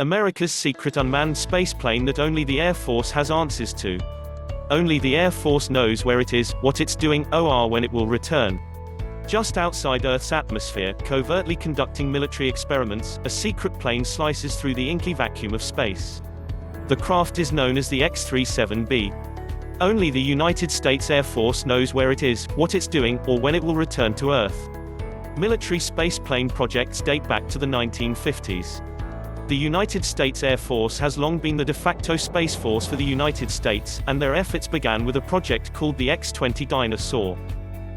America's secret unmanned spaceplane that only the Air Force has answers to. Only the Air Force knows where it is, what it's doing, or when it will return. Just outside Earth's atmosphere, covertly conducting military experiments, a secret plane slices through the inky vacuum of space. The craft is known as the X-37B. Only the United States Air Force knows where it is, what it's doing, or when it will return to Earth. Military spaceplane projects date back to the 1950s. The United States Air Force has long been the de facto space force for the United States, and their efforts began with a project called the X-20 Dyna-Soar.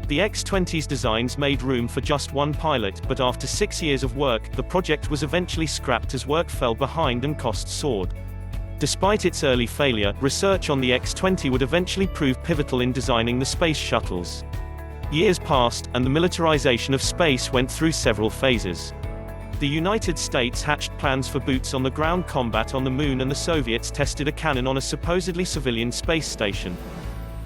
The X-20's designs made room for just one pilot, but after 6 years of work, the project was eventually scrapped as work fell behind and costs soared. Despite its early failure, research on the X-20 would eventually prove pivotal in designing the space shuttles. Years passed, and the militarization of space went through several phases. The United States hatched plans for boots-on-the-ground combat on the Moon, and the Soviets tested a cannon on a supposedly civilian space station.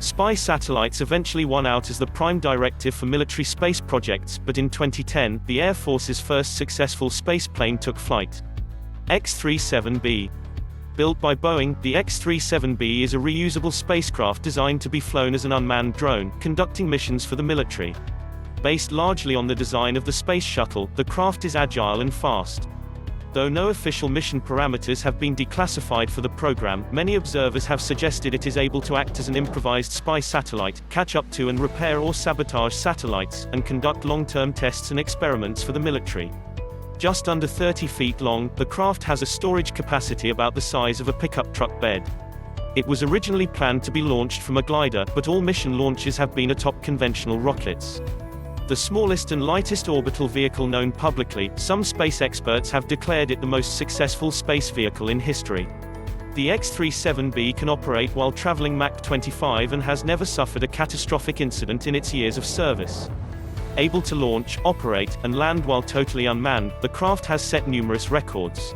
Spy satellites eventually won out as the prime directive for military space projects, but in 2010, the Air Force's first successful spaceplane took flight. X-37B. Built by Boeing, the X-37B is a reusable spacecraft designed to be flown as an unmanned drone, conducting missions for the military. Based largely on the design of the Space Shuttle, the craft is agile and fast. Though no official mission parameters have been declassified for the program, many observers have suggested it is able to act as an improvised spy satellite, catch up to and repair or sabotage satellites, and conduct long-term tests and experiments for the military. Just under 30 feet long, the craft has a storage capacity about the size of a pickup truck bed. It was originally planned to be launched from a glider, but all mission launches have been atop conventional rockets. The smallest and lightest orbital vehicle known publicly, some space experts have declared it the most successful space vehicle in history. The X-37B can operate while traveling Mach 25 and has never suffered a catastrophic incident in its years of service. Able to launch, operate, and land while totally unmanned, the craft has set numerous records.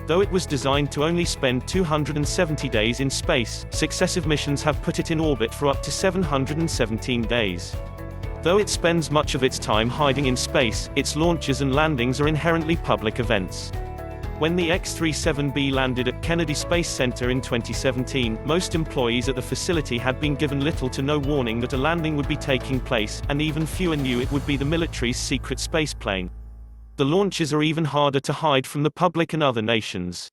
Though it was designed to only spend 270 days in space, successive missions have put it in orbit for up to 717 days. Though it spends much of its time hiding in space, its launches and landings are inherently public events. When the X-37B landed at Kennedy Space Center in 2017, most employees at the facility had been given little to no warning that a landing would be taking place, and even fewer knew it would be the military's secret spaceplane. The launches are even harder to hide from the public and other nations.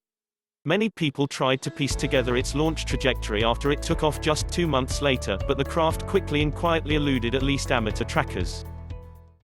Many people tried to piece together its launch trajectory after it took off just 2 months later, but the craft quickly and quietly eluded at least amateur trackers.